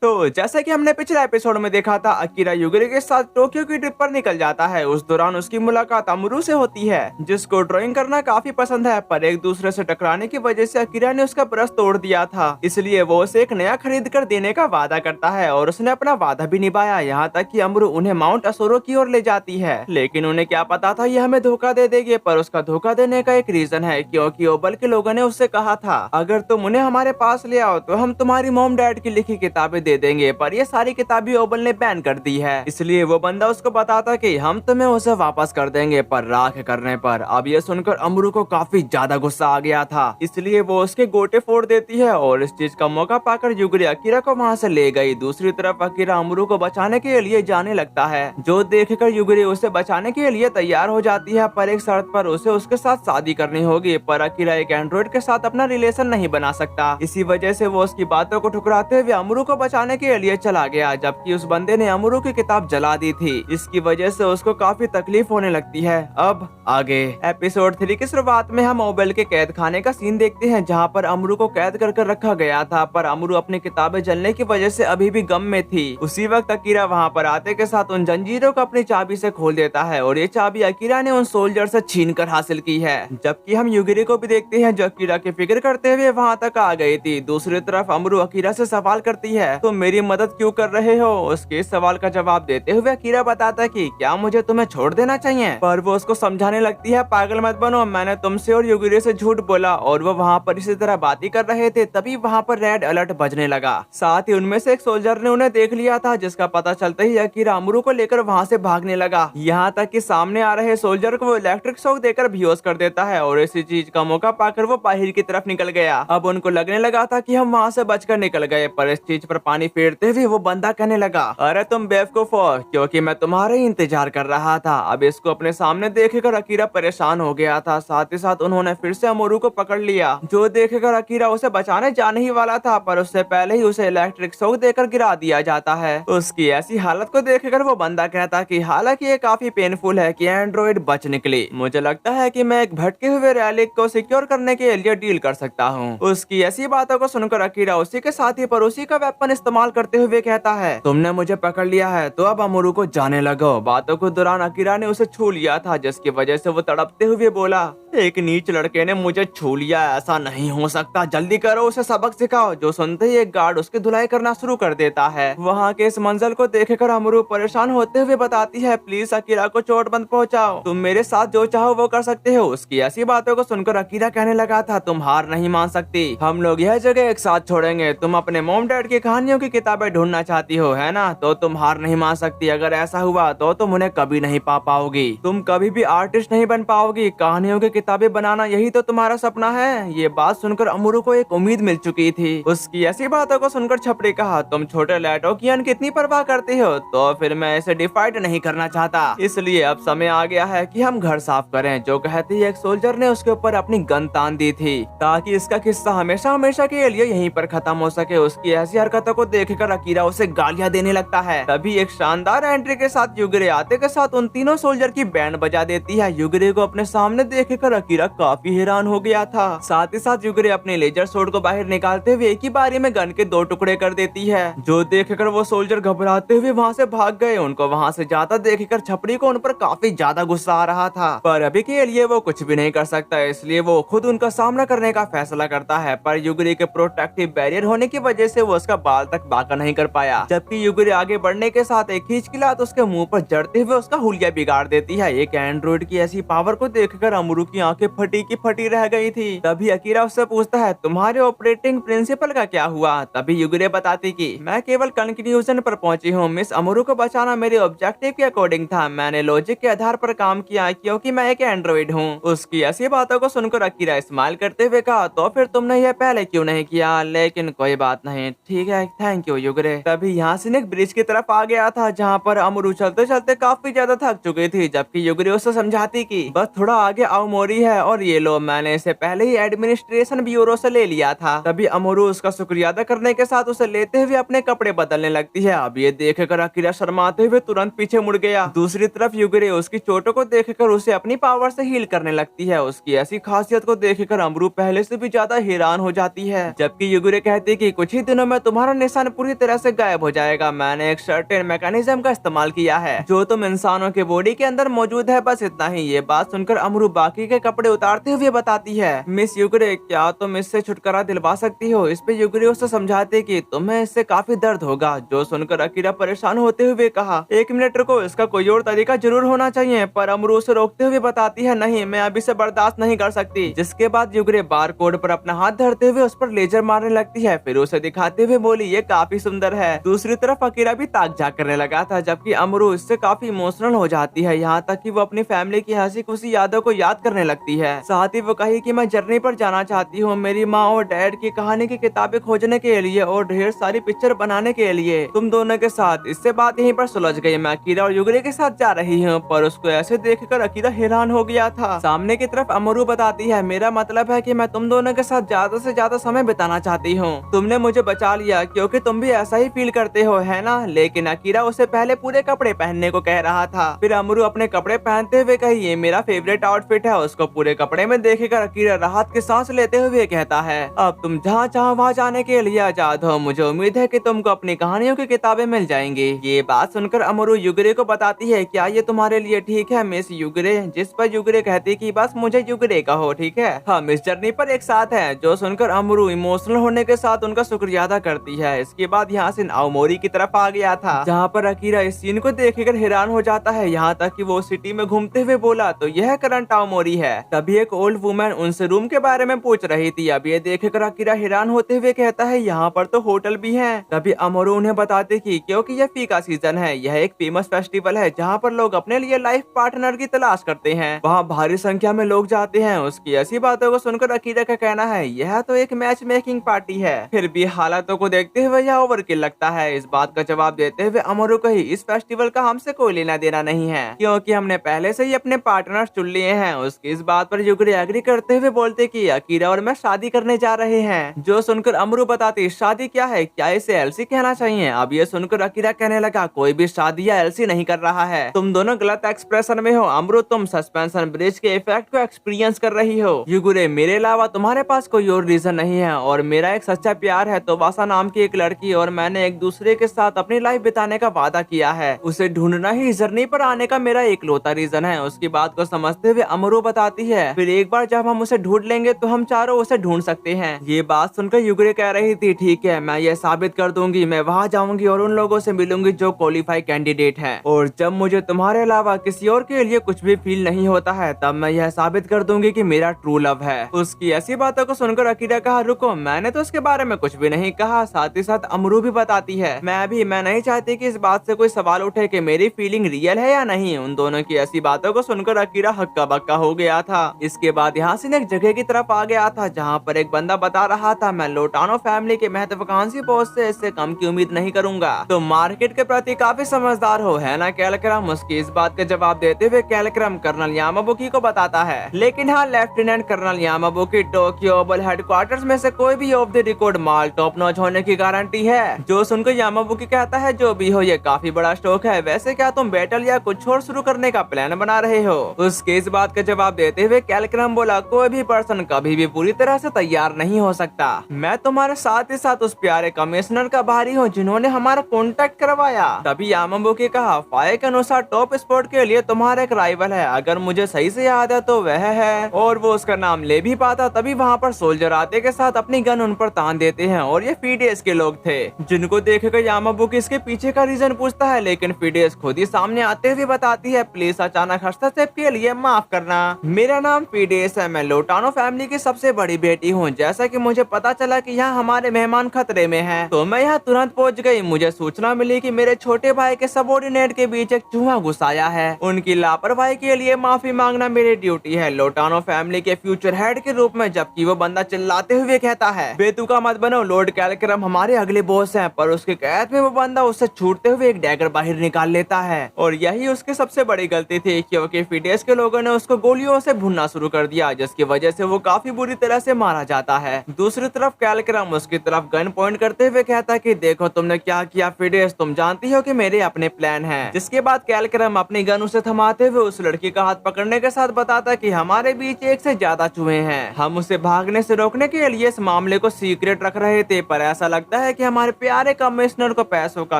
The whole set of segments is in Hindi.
तो जैसा कि हमने पिछले एपिसोड में देखा था, अकीरा युगरे के साथ टोक्यो की ट्रिप पर निकल जाता है। उस दौरान उसकी मुलाकात अमरू से होती है, जिसको ड्राइंग करना काफी पसंद है, पर एक दूसरे से टकराने की वजह से अकीरा ने उसका ब्रश तोड़ दिया था। इसलिए वो उसे एक नया खरीद कर देने का वादा करता है और उसने अपना वादा भी निभाया। यहाँ तक कि अमरू उन्हें माउंट असोरो की ओर ले जाती है, लेकिन उन्हें क्या पता था ये हमें धोखा दे देगी। पर उसका धोखा देने का एक रीजन है, क्योंकि ओबल के लोगों ने उससे कहा था अगर तुम उन्हें हमारे पास ले आओ तो हम तुम्हारी मॉम डैड की लिखी किताबें दे देंगे। पर ये सारी किताबें ओबल ने बैन कर दी है, इसलिए वो बंदा उसको बताता कि हम तुम्हें उसे वापस कर देंगे, पर राख करने पर। अब ये सुनकर अमरू को काफी ज्यादा गुस्सा आ गया था, इसलिए वो उसके गोटे फोड़ देती है और इस चीज का मौका पाकर युगरे अकीरा को वहाँ से ले गई। दूसरी तरफ अकीरा अमरू को बचाने के लिए जाने लगता है, जो देखकर युगरे उसे बचाने के लिए तैयार हो जाती है, पर एक शर्त पर उसे उसके साथ शादी करनी होगी। पर अकीरा एक एंड्रॉइड के साथ अपना रिलेशन नहीं बना सकता, इसी वजह से वो उसकी बातों को ठुकराते हुए अमरू को बचाने के लिए चला गया, जबकि उस बंदे ने अमरू की किताब जला दी थी। इसकी वजह से उसको काफी तकलीफ होने लगती है। अब आगे एपिसोड 3 की शुरुआत में हम ओबेल के कैद खाने का सीन देखते हैं, जहाँ पर अमरू को कैद कर रखा गया था, पर अमरू अपनी किताबें जलने की वजह से अभी भी गम में थी। उसी वक्त अकीरा वहाँ पर आते के साथ उन जंजीरों को अपनी चाबी से खोल देता है और ये चाबी अकीरा ने उन सोल्जर से छीन कर हासिल की है। जबकि हम युगिरी को भी देखते हैं, जो अकीरा की फिक्र करते हुए वहाँ तक आ गई थी। दूसरी तरफ अमरू अकीरा से सवाल करती है, तुम मेरी मदद क्यों कर रहे हो? उसके इस सवाल का जवाब देते हुए अकीरा बताता कि क्या मुझे तुम्हें छोड़ देना चाहिए? पर वो उसको समझाने लगती है, पागल मत बनो, मैंने तुमसे और युगिरी से झूठ बोला। और वो वहाँ पर इसी तरह बातें कर रहे थे, तभी वहाँ पर रेड अलर्ट बजने लगा। साथ ही उनमें से एक सोल्जर ने उन्हें देख लिया था, जिसका पता चलते ही अकीरा अमरू को लेकर वहाँ से भागने लगा। यहाँ तक कि सामने आ रहे सोल्जर को वो इलेक्ट्रिक शॉक देकर बेहोश कर देता है और इसी चीज का मौका पाकर वो बाहर की तरफ निकल गया। अब उनको लगने लगा था कि हम वहाँ से बचकर निकल गए, पर इस चीज पर पानी फेरते हुए वो बंदा कहने लगा, अरे तुम बेवकूफ हो, क्योंकि मैं तुम्हारे ही इंतजार कर रहा था। अब इसको अपने सामने देखकर अकीरा परेशान हो गया था। साथ ही साथ उन्होंने फिर से अमरू को पकड़ लिया, जो देखकर अकीरा उसे बचाने जाने ही वाला था, पर उससे पहले ही उसे इलेक्ट्रिक शॉक देकर गिरा दिया जाता है। उसकी ऐसी हालत को देखकर वो बंदा कहता कि हालांकि ये काफी पेनफुल है कि एंड्रॉइड बच निकली, मुझे लगता है कि मैं एक भटके हुए रैलिक को सिक्योर करने के लिए डील कर सकता हूँ। उसकी ऐसी बातों को सुनकर अकीरा उसी के साथी पर उसी का वेपन इस्तेमाल करते हुए कहता है, तुमने मुझे पकड़ लिया है तो अब अमरू को जाने लगो। बातों के दौरान अकीरा ने उसे छू लिया था, जिसकी वजह से वो तड़पते हुए बोला, एक नीच लड़के ने मुझे छू लिया, ऐसा नहीं हो सकता, जल्दी करो, उसे सबक सिखाओ। जो सुनते ही एक गार्ड उसकी धुलाई करना शुरू कर देता है। वहाँ के इस मंजर को देखकर अमरू परेशान होते हुए बताती है, प्लीज अकीरा को चोट मत पहुँचाओ, तुम मेरे साथ जो चाहो वो कर सकते हो। उसकी ऐसी बातों को सुनकर अकीरा कहने लगा था, तुम हार नहीं मान सकती, हम लोग यह जगह एक साथ छोड़ेंगे। तुम अपने मॉम डैड की कहानियों की किताबें ढूंढना चाहती हो, है ना? तो तुम हार नहीं मान सकती। अगर ऐसा हुआ तो तुम उन्हें कभी नहीं पा पाओगी, तुम कभी भी आर्टिस्ट नहीं बन पाओगी। कहानियों की किताबें बनाना यही तो तुम्हारा सपना है। ये बात सुनकर अमरू को एक उम्मीद मिल चुकी थी। उसकी ऐसी बातों को सुनकर छपरी कहा, तुम छोटे लैटोकियन कितनी परवाह करती हो? तो फिर मैं इसे डिफाइड नहीं करना चाहता, इसलिए अब समय आ गया है कि हम घर साफ करें। जो कहती है एक सोल्जर ने उसके ऊपर अपनी गन तान दी थी, ताकि इसका किस्सा हमेशा हमेशा के लिए यहीं पर खत्म हो सके। उसकी ऐसी हरकतों को देखकर अकीरा उसे गालियां देने लगता है। तभी एक शानदार एंट्री के साथ युगरे आते के साथ उन तीनों सोल्जर की बैंड बजा देती है। युगरे को अपने सामने देखकर अकीरा काफी हैरान हो गया था। साथ ही साथ युगरे अपने लेजर सोर्ड को बाहर निकालते हुए एक ही बारी में गन के 2 टुकड़े कर देती है, जो देखकर वो सोल्जर घबराते हुए वहाँ से भाग गए। उनको वहाँ से जाता देखकर छपरी को उन पर काफी ज्यादा गुस्सा आ रहा था, पर अभी के लिए वो कुछ भी नहीं कर सकता, इसलिए वो खुद उनका सामना करने का फैसला करता है। पर युगरे के प्रोटेक्टिव बैरियर होने की वजह से वो उसका बाल तक बाका नहीं कर पाया, जबकि युगरे आगे बढ़ने के साथ एक खींच की लात उसके मुंह पर जड़ते हुए उसका हुलिया बिगाड़ देती है। एक एंड्रॉइड की ऐसी पावर को देखकर अमरू की आंखें फटी की फटी रह गई थी। तभी अकीरा उससे पूछता है, तुम्हारे ऑपरेटिंग प्रिंसिपल का क्या हुआ? तभी युगरे बताती कि मैं केवल कंक्लूजन पर पहुंची हूँ, मिस अमरू को बचाना मेरे ऑब्जेक्टिव के अकॉर्डिंग था, मैंने लॉजिक के आधार पर काम किया क्योंकि मैं एक एंड्रॉइड हूँ। उसकी ऐसी बातों को सुनकर अकीरा स्माइल करते हुए कहा, तो फिर तुमने यह पहले क्यों नहीं किया? लेकिन कोई बात नहीं, ठीक है, थैंक यू युगरे। तभी यहाँ से एक ब्रिज की तरफ आ गया था, जहाँ पर अमरू चलते चलते काफी ज्यादा थक चुकी थी, जबकि युगरे उसे समझाती कि बस थोड़ा आगे आओ मोरी है, और ये लो, मैंने इसे पहले ही एडमिनिस्ट्रेशन ब्यूरो से ले लिया था। तभी अमरू उसका शुक्रिया अदा करने के साथ उसे लेते हुए अपने कपड़े बदलने लगती है। अब ये देखकर अकीरा शर्माते हुए तुरंत पीछे मुड़ गया। दूसरी तरफ युगरे उसकी चोटों को देखकर उसे अपनी पावर से हील करने लगती है। उसकी ऐसी खासियत को देखकर अमरू पहले से भी ज्यादा हैरान हो जाती है, जबकि युगरे कहती कि कुछ ही दिनों में तुम्हारा निशान पूरी तरह से गायब हो जाएगा। मैंने एक सर्टेन मैकेनिज्म का इस्तेमाल किया है जो तुम इंसानों के बॉडी के अंदर मौजूद है, बस इतना ही। ये बात सुनकर अमरू बाकी के कपड़े उतारते हुए बताती है, मिस युगरे, क्या तुम इससे छुटकारा दिलवा सकती हो? इस पे युगरे उससे समझाते कि तुम्हें इससे काफी दर्द होगा। जो सुनकर अकीरा परेशान होते हुए कहा, 1 मिनट रुको, इसका कोई और तरीका जरूर होना चाहिए। पर अमरू उसे रोकते हुए बताती है, नहीं, मैं अभी से बर्दाश्त नहीं कर सकती। जिसके बाद युगरे बार कोड पर अपना हाथ धरते हुए उस पर लेजर मारने लगती है, फिर उसे दिखाते हुए बोली, ये काफी सुंदर है। दूसरी तरफ अकीरा भी ताक झाक करने लगा था, जबकि अमरू इससे काफी इमोशनल हो जाती है, यहाँ तक कि वो अपनी फैमिली की हंसी खुशी यादों को याद करने लगती है। साथ ही वो कही कि मैं जर्नी पर जाना चाहती हूँ, मेरी माँ और डैड की कहानी की किताबें खोजने के लिए और ढेर सारी पिक्चर बनाने के लिए, तुम दोनों के साथ। इससे बात यहीं पर सुलझ गई। मैं अकीरा और युगरे के साथ जा रही हूँ। पर उसको ऐसे देखकर अकीरा हैरान हो गया था। सामने की तरफ अमरू बताती है, मेरा मतलब है कि मैं तुम दोनों के साथ ज्यादा से ज्यादा समय बिताना चाहती हूँ। तुमने मुझे बचा लिया क्योंकि तुम भी ऐसा ही फील करते हो, है ना? लेकिन अकीरा उसे पहले पूरे कपड़े पहनने को कह रहा था। फिर अमरू अपने कपड़े पहनते हुए कही, ये मेरा फेवरेट आउटफिट है। उसको पूरे कपड़े में देखकर अकीरा राहत की सांस लेते हुए कहता है, अब तुम जहाँ चाहो वहाँ जाने के लिए आजाद हो। मुझे उम्मीद है कि तुमको अपनी कहानियों की किताबें मिल जाएंगी। ये बात सुनकर अमरू युगरे को बताती है, क्या ये तुम्हारे लिए ठीक है मिस युगरे? जिस पर युगरे कहती कि बस मुझे युगरे कहो, ठीक है? हम इस जर्नी पर एक साथ हैं। जो सुनकर अमरू इमोशनल होने के साथ उनका शुक्रिया अदा करती है। इसके बाद यहाँ से आओमोरी की तरफ आ गया था, जहाँ पर अकीरा इस सीन को देखकर हैरान हो जाता है, यहाँ तक कि वो सिटी में घूमते हुए बोला, तो यह करंट आओमोरी है। तभी एक ओल्ड वुमेन उनसे रूम के बारे में पूछ रही थी। अब ये देखकर अकीरा हैरान होते हुए कहता है, यहाँ पर तो होटल भी है। तभी अमरू उन्हें बताते कि क्योंकि यह फी का सीजन है, यह एक फेमस फेस्टिवल है जहाँ पर लोग अपने लिए लाइफ पार्टनर की तलाश करते हैं। वहाँ भारी संख्या में लोग जाते हैं। उसकी ऐसी बातों को सुनकर अकीरा का कहना है, यह तो एक मैच मेकिंग पार्टी है। फिर भी हालातों को देखते हुए यह ओवरकिल लगता है। इस बात का जवाब देते हुए अमरू कही, इस फेस्टिवल का हमसे कोई लेना देना नहीं है क्योंकि हमने पहले से ही अपने पार्टनर चुन लिए हैं। उसकी इस बात पर युगरे एग्री करते हुए बोलते कि अकीरा और मैं शादी करने जा रहे हैं। जो सुनकर अमरू बताती, शादी क्या है? क्या इसे एलसी कहना चाहिए? अब ये सुनकर अकीरा कहने लगा, कोई भी शादी या एलसी नहीं कर रहा है। तुम दोनों गलत एक्सप्रेशन में हो। अमरू, तुम सस्पेंशन ब्रिज के इफेक्ट को एक्सपीरियंस कर रही हो। युगरे, मेरे अलावा तुम्हारे पास कोई और रीजन नहीं है और मेरा एक सच्चा प्यार है तोबासा नाम की एक लड़की, और मैंने एक दूसरे के साथ अपनी लाइफ बिताने का वादा किया है। उसे ढूंढना ही इस जर्नी पर आने का मेरा इकलौता रीजन है। उसकी बात को समझते हुए अमरू बताती है, फिर एक बार जब हम उसे ढूंढ लेंगे तो हम चारों उसे ढूंढ सकते हैं। ये बात सुनकर युगरे कह रही थी, ठीक है, मैं ये साबित कर दूंगी। मैं वहाँ जाऊंगी और उन लोगों से मिलूंगी जो क्वालिफाई कैंडिडेट है, और जब मुझे तुम्हारे अलावा किसी और के लिए कुछ भी फील नहीं होता है तब मैं यह साबित कर दूंगी कि मेरा ट्रू लव है। उसकी ऐसी बातों को सुनकर अकीरा कहा, रुको, मैंने तो उसके बारे में कुछ भी नहीं कहा। साथ ही साथ अमरू भी बताती है, मैं नहीं चाहती कि इस बात से कोई सवाल उठे कि मेरी फीलिंग रियल है या नहीं। उन दोनों की ऐसी बातों को सुनकर अकीरा हक्का बक्का हो गया था। इसके बाद यहाँ से एक जगह की तरफ आ गया था जहाँ पर एक बंदा बता रहा था, मैं लोटानो फैमिली के महत्वाकांक्षी पोस्ट से इससे कम की उम्मीद नहीं करूंगा। तो मार्केट के प्रति काफी समझदार हो, है ना कैलक्रम? उसकी इस बात का जवाब देते हुए कैलक्रम कर्नल यामाबुकी को बताता है, लेकिन हाँ, लेफ्टिनेंट कर्नल यामाबुकी, टोक्यो बल हेडक्वार्टर्स में से कोई भी of the record mall top notch होने की गारंटी है। जो सुनकर यामाबुकी कहता है, जो भी हो ये काफी बड़ा स्टॉक है। वैसे क्या तुम बैटल या कुछ और शुरू करने का प्लान बना रहे हो? उसके इस बात का जवाब देते हुए कैलक्रम बोला, कोई भी पर्सन कभी भी पूरी तरह से तैयार नहीं हो सकता। मैं तुम्हारे साथ ही साथ उस प्यारे कमिश्नर का भारी हूँ जिन्होंने हमारा कॉन्टेक्ट करवाया। तभी यामाबुकी कहा, फायर के अनुसार टॉप स्पॉट के लिए तुम्हारा एक राइवल है, अगर मुझे सही से याद है तो वह है, और वो उसका नाम ले भी पाता। तभी वहाँ पर सोल्जर आते के साथ अपनी गन उन पर तान देते हैं, और ये फीडेस के लोग थे। जिनको देखकर यामाबुकी इसके पीछे का रीजन पूछता है, लेकिन फीडेस खुद ही सामने आते हुए बताती है, प्लीज अचानक हस्तक्षेप के लिए माफ करना। मेरा नाम फीडेस है, मैं लोटानो फैमिली की सबसे बड़ी बेटी हूँ। जैसा कि मुझे पता चला कि यहाँ हमारे मेहमान खतरे में हैं, तो मैं यहाँ तुरंत पहुँच गई। मुझे सूचना मिली कि मेरे छोटे भाई के सबऑर्डिनेट के बीच एक चूहा घुस आया है। उनकी लापरवाही के लिए माफी मांगना मेरी ड्यूटी है लोटानो फैमिली के फ्यूचर हेड के रूप में। जबकि वो बंदा चिल्लाते हुए कहता है, बेतुका मत बनो, लॉर्ड कैलक्रम हमारे अगले बॉस हैं। पर उसके कैद में वो बंदा उससे छूटते हुए एक डैगर बाहर निकाल लेता है, और यही उसकी सबसे बड़ी गलती थी क्योंकि फीडेस के लोगों ने उसको गोलियों से भुनना शुरू कर दिया, जिसकी वजह से वो काफी बुरी तरह से मारा जाता है। दूसरी तरफ कैलक्रम उसकी तरफ गन पॉइंट करते हुए कहता है कि देखो तुमने क्या किया फीडेस, तुम जानती हो कि मेरे अपने प्लान हैं। जिसके बाद कैलक्रम अपनी गन उसे थमाते हुए उस लड़की का हाथ पकड़ने के साथ बताता कि हमारे बीच एक से ज्यादा चूहे हैं। हम उसे भागने से रोकने के लिए इस मामले को सीक्रेट रख रहे थे, पर ऐसा लगता लगता है कि हमारे प्यारे कमिश्नर को पैसों का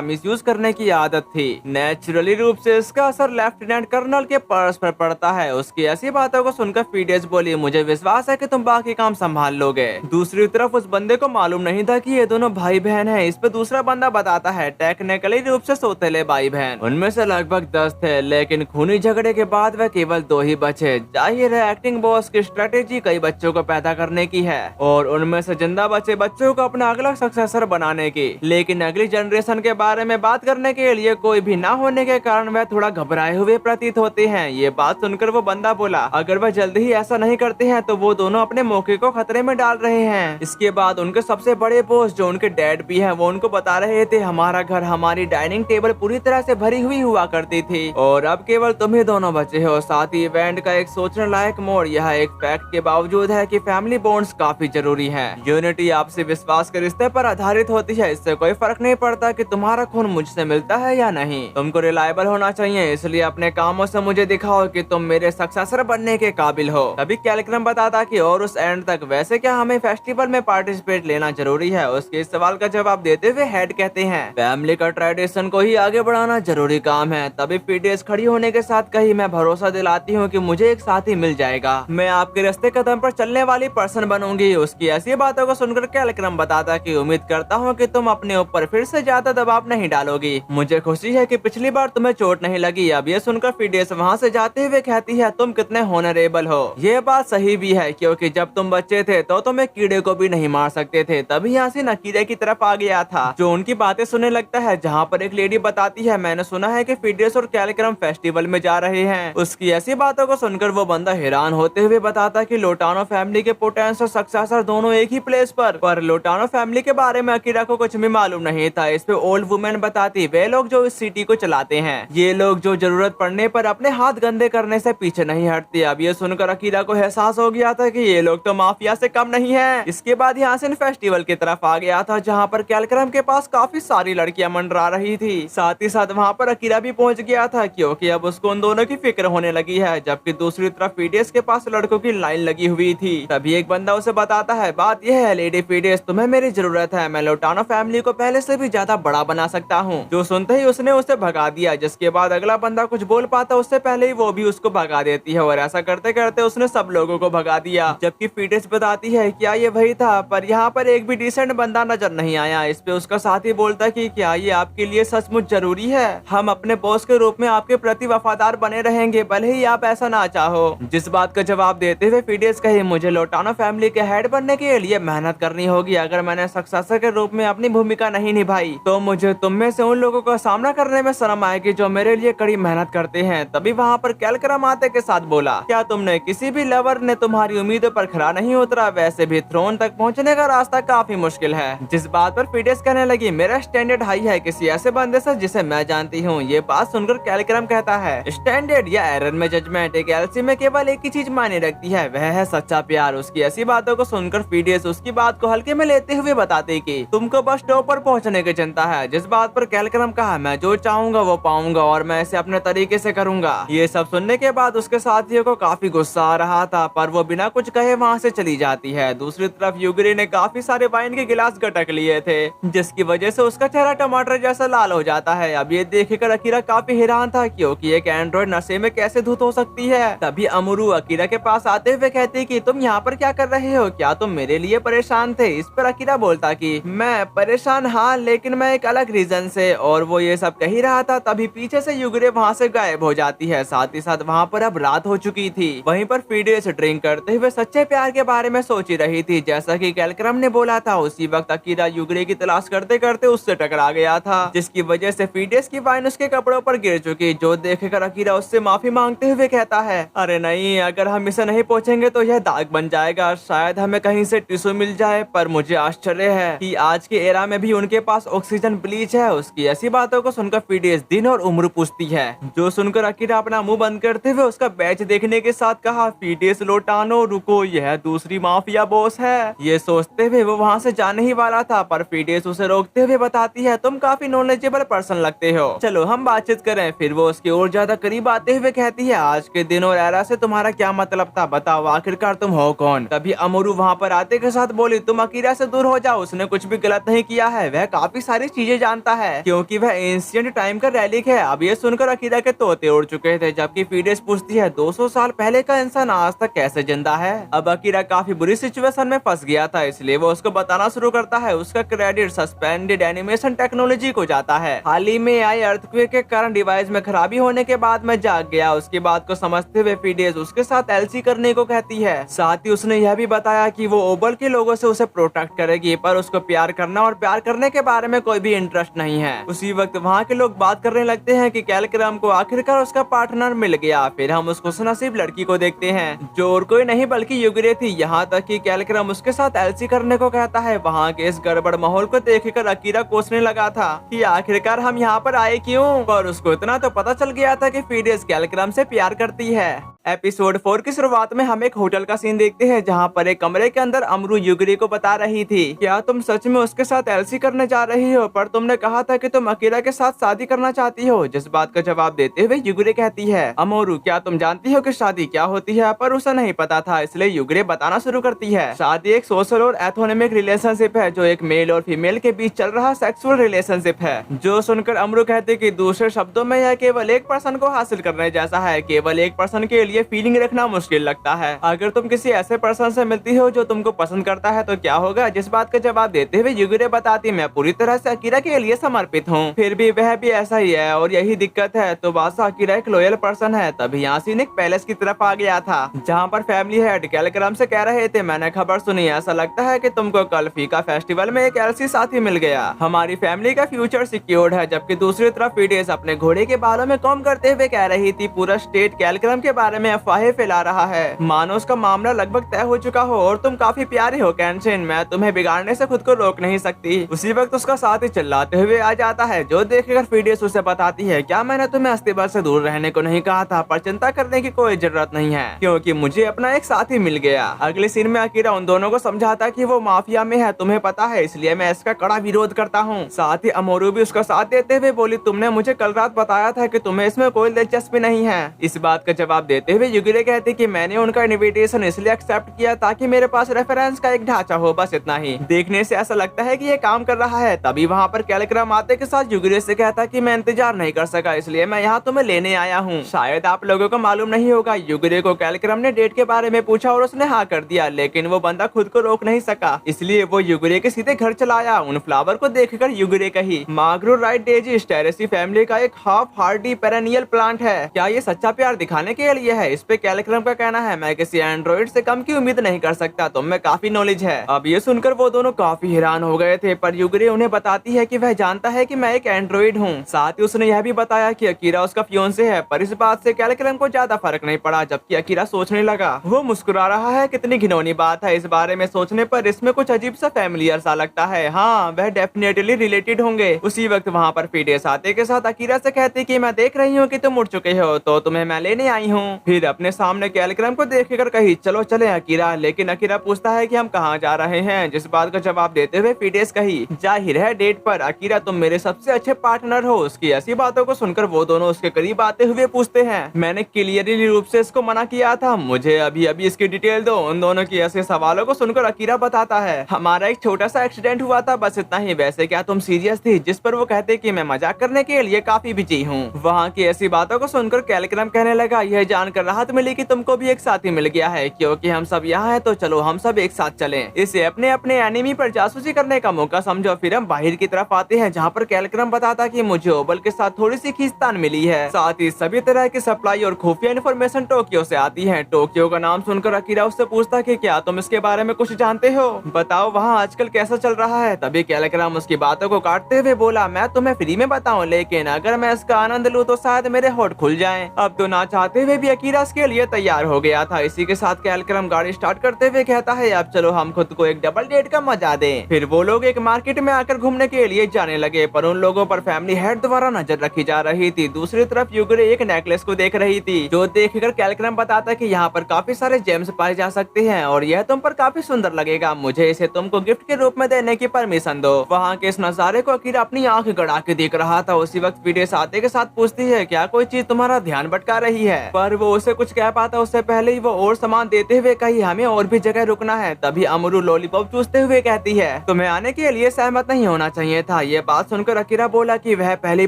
मिसयूज करने की आदत थी। नेचुरली रूप से इसका असर लेफ्टिनेंट कर्नल के पर्स पर पड़ता है। उसकी ऐसी बातों को सुनकर फीडेस बोली, मुझे विश्वास है कि तुम बाकी काम संभाल लोगे। दूसरी तरफ उस बंदे को मालूम नहीं था कि ये दोनों भाई बहन हैं। इस पे दूसरा बंदा बताता है टेक्निकली रूप से सौतेले भाई बहन उनमें से लगभग 10 थे, लेकिन खूनी झगड़े के बाद वह केवल 2 ही बचे। जाहिर है एक्टिंग बॉस की स्ट्रेटेजी कई बच्चों को पैदा करने की है और उनमें से जिंदा बचे बच्चों को अपना अगला सक्सेसर बनाने की। लेकिन अगली जनरेशन के बारे में बात करने के लिए कोई भी ना होने के कारण वह थोड़ा घबराए हुए प्रतीत होते हैं। ये बात सुनकर वो बंदा बोला, अगर वह जल्दी ही ऐसा नहीं करते हैं तो वो दोनों अपने मौके को खतरे में डाल रहे हैं। इसके बाद उनके सबसे बड़े बॉस जो उनके डैड भी हैं, वो उनको बता रहे थे, हमारा घर हमारी डाइनिंग टेबल पूरी तरह से भरी हुई हुआ करती थी और अब केवल तुम ही दोनों बचे हो। साथ ही इवेंट का एक सोचने लायक मोड़ यह एक फैक्ट के बावजूद है कि फैमिली बॉन्ड्स काफी जरूरी है। यूनिटी आपसे विश्वास के रिश्ते पर आधारित होती है। इससे कोई फर्क नहीं पड़ता कि तुम्हारा खून मुझसे मिलता है या नहीं, तुमको रिलायबल होना चाहिए। इसलिए अपने कामों से मुझे दिखाओ कि तुम मेरे सक्सेसर बनने के काबिल हो। तभी कैलक्रम बताता कि और उस एंड तक वैसे क्या हमें फेस्टिवल में पार्टिसिपेट लेना जरूरी है। उसके इस सवाल का जवाब देते हुए हेड कहते हैं, फैमिली का ट्रेडिशन को ही आगे बढ़ाना जरूरी काम है। तभी फीडेस खड़ी होने के साथ कही, मैं भरोसा दिलाती हूँ कि मुझे एक साथी मिल जाएगा, मैं आपके रास्ते कदम पर चलने वाली पर्सन बनूंगी। उसकी ऐसी बातों को सुनकर कैलक्रम बताता कि उम्मीद करता हूँ कि तुम अपने ऊपर फिर से ज्यादा दबाव नहीं डालोगी। मुझे खुशी है कि पिछली बार तुम्हें चोट नहीं लगी। अब ये सुनकर फीडेस वहाँ से जाते हुए कहती है, तुम कितने होनरेबल हो। ये बात सही भी है क्योंकि जब तुम बच्चे थे तो तुम एक कीड़े को भी नहीं मार सकते थे। तभी यासिन अकीरे की तरफ आ गया था जो उनकी बातें सुनने लगता है, जहाँ पर एक लेडी बताती है, मैंने सुना है कि फीडेस और कैलक्रम फेस्टिवल में जा रहे हैं। उसकी ऐसी बातों को सुनकर वो बंदा हैरान होते हुए बताता कि लोटानो फैमिली के पोटेंशियल सक्सेसर दोनों एक ही प्लेस पर लोटानो फैमिली के बारे में अकीरा को कुछ भी मालूम नहीं था। इस पे ओल्ड वुमेन बताती, वे लोग जो इस सिटी को चलाते हैं, ये लोग जो जरूरत पड़ने पर अपने हाथ गंदे करने से पीछे नहीं हटते। अब ये सुनकर अकीरा को एहसास हो गया था कि ये लोग तो माफिया से कम नहीं है। इसके बाद यासिन फेस्टिवल की तरफ आ गया था जहाँ पर कैलक्रम के पास काफी सारी लड़कियां मंडरा रही थी। साथ ही साथ वहाँ पर अकीरा भी पहुंच गया था क्योंकि अब उसको उन दोनों की फिक्र होने लगी है। जबकि दूसरी तरफ फीडेस के पास लड़कों की लाइन लगी हुई थी। तभी एक बंदा उसे बताता है, बात यह है लेडी फीडेस, तुम्हें मेरी जरूरत है। मैं लोटानो फैमिली को पहले से भी ज्यादा बड़ा बना सकता हूँ। जो सुनते ही उसने उसे भगा दिया, जिसके बाद अगला बंदा कुछ बोल पाता उससे पहले ही वो भी उसको भगा देती है और ऐसा करते करते उसने सब लोगों को भगा दिया। जबकि फीडेस बताती है, क्या ये वही था, पर यहाँ पर एक भी डिसेंट बंदा नजर नहीं आया। इस पे उसका साथी बोलता कि क्या ये आपके लिए सचमुच जरूरी है? हम अपने बॉस के रूप में आपके प्रति वफादार बने रहेंगे भले ही आप ऐसा ना चाहो। जिस बात का जवाब देते हुए फीडेस कहे, मुझे लोटानो फैमिली के हेड बनने के लिए मेहनत करनी होगी। अगर मैंने सक्सेसर के रूप में अपनी भूमिका नहीं निभाई तो मुझे तुम में से उन लोगों का सामना करने में शर्म आएगी जो मेरे लिए कड़ी मेहनत करते हैं। तभी वहाँ पर कैलक्रम आते के साथ बोला, क्या तुमने किसी भी लवर ने तुम्हारी उम्मीदों पर खरा नहीं उतरा? वैसे भी थ्रोन तक पहुँचने का रास्ता काफी मुश्किल है। जिस बात पर फीडेस कहने लगी, मेरा स्टैंडर्ड हाई है किसी ऐसे बंदे से जिसे मैं जानती हूँ। ये बात सुनकर कैलक्रम कहता है, स्टैंडर्ड या एरर में जजमेंट एक एलसी में केवल एक ही चीज मायने रखती है, वह है सच्चा प्यार। उसकी ऐसी बातों को सुनकर फीडेस उसकी बात को हल्के में लेते हुए बताते कि तुमको बस टॉप पर पहुंचने की चिंता है। जिस बात पर कैलक्रम कहा, मैं जो चाहूंगा वो पाऊंगा और मैं इसे अपने तरीके से करूंगा। ये सब सुनने के बाद उसके साथियों को काफी गुस्सा आ रहा था, पर वो बिना कुछ कहे वहाँ से चली जाती है। दूसरी तरफ युगरी ने काफी सारे वाइन के गिलास गटक लिए थे, जिसकी वजह से उसका चेहरा टमाटर जैसा लाल हो जाता है। अब ये देखकर अकीरा काफी हैरान था क्योंकि एक एंड्रॉइड नशे में कैसे धुत हो सकती है। तभी अमरू अकीरा के पास आते हुए कहती कि तुम यहाँ पर क्या कर रहे हो? क्या तुम मेरे लिए परेशान थे? इस पर अकीरा बोलता कि मैं परेशान, हाँ, लेकिन मैं एक अलग रीजन से। और वो ये सब कह ही रहा था तभी पीछे से युगरे वहाँ से गायब हो जाती है। साथ ही साथ वहाँ पर अब रात हो चुकी थी। वहीं पर फीडेस ड्रिंक करते हुए सच्चे प्यार के बारे में सोच ही रही थी। जैसा कि कैलक्रम ने बोला था, उसी वक्त अकीरा युगरे की तलाश करते करते उससे टकरा गया था, जिसकी वजह से फीडेस की वाइन उसके कपड़ों पर गिर चुकी। जो देखकर अकीरा उससे माफी मांगते हुए कहता है, अरे नहीं, अगर हम इसे नहीं पोंछेंगे तो यह दाग बन जाएगा। शायद हमें कहीं से टिश्यू मिल जाए। पर मुझे आश्चर्य है कि आज के एरा में भी उनके पास ऑक्सीजन ब्लीच है। उसकी ऐसी बातों को सुनकर फीडेस दिन और उम्र पूछती है, जो सुनकर अकीरा अपना मुंह बंद करते हुए उसका बैच देखने के साथ कहा, फीडेस लोटानो रुको, यह दूसरी माफिया बॉस है। ये सोचते हुए वो वहाँ से जाने ही वाला था, पर फीडेस उसे रोकते हुए बताती है, तुम काफी नॉलेजेबल पर्सन लगते हो, चलो हम बातचीत करें। फिर वो उसके और ज्यादा करीब आते हुए कहती है, आज के दिन और एरा से तुम्हारा क्या मतलब था? बताओ आखिरकार तुम हो कौन? तभी अमरू वहाँ पर आते के साथ बोली, तुम अकीरा से दूर हो जाओ, उसने कुछ कुछ भी गलत नहीं किया है, वह काफी सारी चीजें जानता है क्योंकि वह एंशिएंट टाइम का रेलिक है। अब ये सुनकर अकीरा के तोते उड़ चुके थे, जबकि फीडेस पूछती है 200 साल पहले का इंसान आज तक कैसे जिंदा है। अब अकीरा काफी बुरी सिचुएशन में फंस गया था, इसलिए वो उसको बताना शुरू करता है। उसका क्रेडिट सस्पेंडेड एनिमेशन टेक्नोलॉजी को जाता है। हाल ही में आई अर्थक्वेक के कारण डिवाइस में खराबी होने के बाद मैं जाग गया। उसकी बात को समझते हुए फीडेस उसके साथ एलसी करने को कहती है। साथ ही उसने यह भी बताया कि वो ओबल के लोगों से उसे प्रोटेक्ट करेगी, पर उसको प्यार करना और प्यार करने के बारे में कोई भी इंटरेस्ट नहीं है। उसी वक्त वहाँ के लोग बात करने लगते हैं कि कैलक्रम को आखिरकार उसका पार्टनर मिल गया। फिर हम उस खुशनसीब लड़की को देखते हैं जो और कोई नहीं बल्कि युगरे थी। यहाँ तक कि कैलक्रम उसके साथ एलसी करने को कहता है। वहाँ के इस गड़बड़ माहौल को देखकर अकीरा कोसने लगा था कि आखिरकार हम यहाँ पर आए क्यों, पर उसको इतना तो पता चल गया था कि फीडेस कैलक्रम से प्यार करती है। एपिसोड 4 की शुरुआत में हम एक होटल का सीन देखते हैं, जहाँ पर एक कमरे के अंदर अमरू युगरी को बता रही थी, क्या तुम सच में उसके साथ एलसी करने जा रही हो, पर तुमने कहा था कि तुम अकीरा के साथ शादी करना चाहती हो। जिस बात का जवाब देते हुए युगरी कहती है, अमरू क्या तुम जानती हो कि शादी क्या होती है, पर उसे नहीं पता था, इसलिए युगरी बताना शुरू करती है। शादी एक सोशल और एथोनिमिक रिलेशनशिप है, जो एक मेल और फीमेल के बीच चल रहा सेक्सुअल रिलेशनशिप है। जो सुनकर अमरू कहते कि दूसरे शब्दों में यह केवल एक पर्सन को हासिल करने जैसा है। केवल एक पर्सन के लिए फीलिंग रखना मुश्किल लगता है। अगर तुम किसी ऐसे पर्सन से मिलती हो जो तुमको पसंद करता है तो क्या होगा। जिस बात का जवाब देते हुए युगरे बताती, मैं पूरी तरह से अकीरा के लिए समर्पित हूँ, फिर भी वह भी ऐसा ही है और यही दिक्कत है। तो बादशाह अकीरा एक लॉयल पर्सन है। तभी यासीन एक पैलेस की तरफ आ गया था, जहाँ पर फैमिली हेड कैलक्रम से कह रहे थे, मैंने खबर सुनी, ऐसा लगता है कि तुमको कल फीका फेस्टिवल में एक एलसी साथी मिल गया। हमारी फैमिली का फ्यूचर सिक्योर्ड है। जबकि दूसरी तरफ फीडेस अपने घोड़े के बालों में कॉम करते हुए कह रही थी, पूरा स्टेट कैलक्रम के बारे में अफवाहें फैला रहा है, मानो उसका मामला लगभग तय हो चुका हो और तुम काफी प्यारे हो कैंसिन, मैं तुम्हें बिगाड़ने से खुद को रोक नहीं सकती। उसी वक्त उसका साथी चिल्लाते हुए आ जाता है, जो देखकर फीडेस उसे बताती है, क्या मैंने तुम्हें अस्तिबल से दूर रहने को नहीं कहा था, पर चिंता करने की कोई जरूरत नहीं है क्योंकि मुझे अपना एक साथी मिल गया। अगले सीन में अकीरा उन दोनों को समझाता कि वो माफिया में है, तुम्हें पता है, इसलिए मैं इसका कड़ा विरोध करता हूँ। साथ ही अमोरू भी उसका साथ देते हुए बोली, तुमने मुझे कल रात बताया था कि तुम्हें इसमें कोई दिलचस्पी नहीं है। इस बात का जवाब देते हुए युगरे कहती कि मैंने उनका इनविटेशन इसलिए एक्सेप्ट किया ताकि मेरे पास रेफरेंस का एक ढांचा हो, बस इतना ही। देखने से ऐसा लगता है कि ये काम कर रहा है। तभी वहाँ पर कैलक्रम आते के साथ युगरे से कहता कि मैं इंतजार नहीं कर सका, इसलिए मैं यहाँ तुम्हें लेने आया हूँ। शायद आप लोगों को मालूम नहीं होगा, युगरे को कैलक्रम ने डेट के बारे में पूछा और उसने हाँ कर दिया, लेकिन वो बंदा खुद को रोक नहीं सका, इसलिए वो युगरे के सीधे घर चला आया। उन फ्लावर को देखकर युगरे कही, मार्गरोराइट डेजी स्टेरेसी फैमिली का एक हाफ हार्डी पेरेनियल प्लांट है। क्या ये सच्चा प्यार दिखाने के लिए है? इस पे कैलक्रम का कहना है, मैं किसी एंड्रॉइड से कम की उम्मीद नहीं कर सकता, तुम में काफी नॉलेज है। अब ये सुनकर वो दोनों काफी हैरान हो गए थे, पर युगरे उन्हें बताती है कि वह जानता है कि मैं एक एंड्रॉइड हूँ। साथ ही उसने यह भी बताया कि अकीरा उसका फियोंसे है, पर इस बात से कैलक्रम को ज्यादा फर्क नहीं पड़ा। जबकि अकीरा सोचने लगा, वो मुस्कुरा रहा है, कितनी घिनौनी बात है। इस बारे में सोचने पर इसमें कुछ अजीब सा फैमिलियर सा लगता है। हाँ, वह डेफिनेटली रिलेटेड होंगे। उसी वक्त वहाँ पर फीडेस आते के साथ अकीरा से कहती कि मैं देख रही हूँ कि तुम उड़ चुके हो, तो तुम्हें मैं लेने आई हूँ। फिर अपने सामने कैलक्रम को देखकर कही, चलो चले अकीरा। लेकिन अकीरा पूछता है कि हम कहाँ जा रहे हैं। जिस बात का जवाब देते हुए फीडेस कही, जाहिर है डेट पर। अकीरा, तुम मेरे सबसे अच्छे पार्टनर हो। उसकी ऐसी बातों को सुनकर वो दोनों उसके करीब आते हुए पूछते हैं, मैंने क्लियरली रूप से इसको मना किया था, मुझे अभी अभी इसकी डिटेल दो। उन दोनों की ऐसे सवालों को सुनकर अकीरा बताता है, हमारा एक छोटा सा एक्सीडेंट हुआ था, बस इतना ही। वैसे क्या तुम सीरियस थी? जिस पर वो कहते कि मैं मजाक करने के लिए काफी बिजी हूँ। वहाँ की ऐसी बातों को सुनकर कैलक्रम कहने लगा, यह जानकर राहत मिली कि तुमको भी एक साथी मिल गया है, क्योंकि हम सब यहाँ हैं, तो चलो हम सब एक साथ चलें। इसे अपने अपने एनिमी पर जासूसी करने का मौका समझो। फिर हम बाहर की तरफ आते हैं, जहाँ पर कैलक्रम बताता कि मुझे ओबल के साथ थोड़ी सी खींचतान मिली है। साथ ही सभी तरह की सप्लाई और खुफिया इन्फॉर्मेशन टोक्यो से आती है। टोक्यो का नाम सुनकर अकीरा उससे पूछता कि क्या तुम इसके बारे में कुछ जानते हो, बताओ वहाँ आजकल कैसा चल रहा है। तभी कैलक्रम उसकी बातों को काटते हुए बोला, मैं तुम्हें फ्री में बताऊं, लेकिन अगर मैं इसका आनंद लूं तो शायद मेरे होठ खुल जाएं। अब तो ना चाहते हुए भी अकीरा इसके लिए तैयार हो गया था। इसी के साथ कैलक्रम गाड़ी स्टार्ट करते हुए कहता है, अब चलो हम खुद को एक डबल डेट का मजा दें। फिर वो लोग एक मार्केट में आकर घूमने के लिए जाने लगे, पर उन लोगों पर फैमिली हेड द्वारा नजर रखी जा रही थी। दूसरी तरफ युगरे एक नेकलेस को देख रही थी, जो देखकर कैलक्रम बताता कि यहाँ पर काफी सारे जेम्स पाए जा सकते हैं और यह तुम पर काफी सुंदर लगेगा, मुझे इसे तुमको गिफ्ट के रूप में देने की परमिशन दो। वहाँ के इस नजारे को अकीरा अपनी आंख गड़ा के देख रहा था। उसी वक्त फीडेस आते के साथ पूछती है, क्या कोई चीज तुम्हारा ध्यान भटका रही है, पर वो उसे कुछ कह पाता उससे पहले ही वो और सामान देते हुए कही हमें और भी जगह रुकना है। तभी अमरू लॉलीपॉप चूसते हुए कहती है तुम्हें आने के लिए सहमत नहीं होना चाहिए था। ये बात सुनकर अकीरा बोला कि वह पहली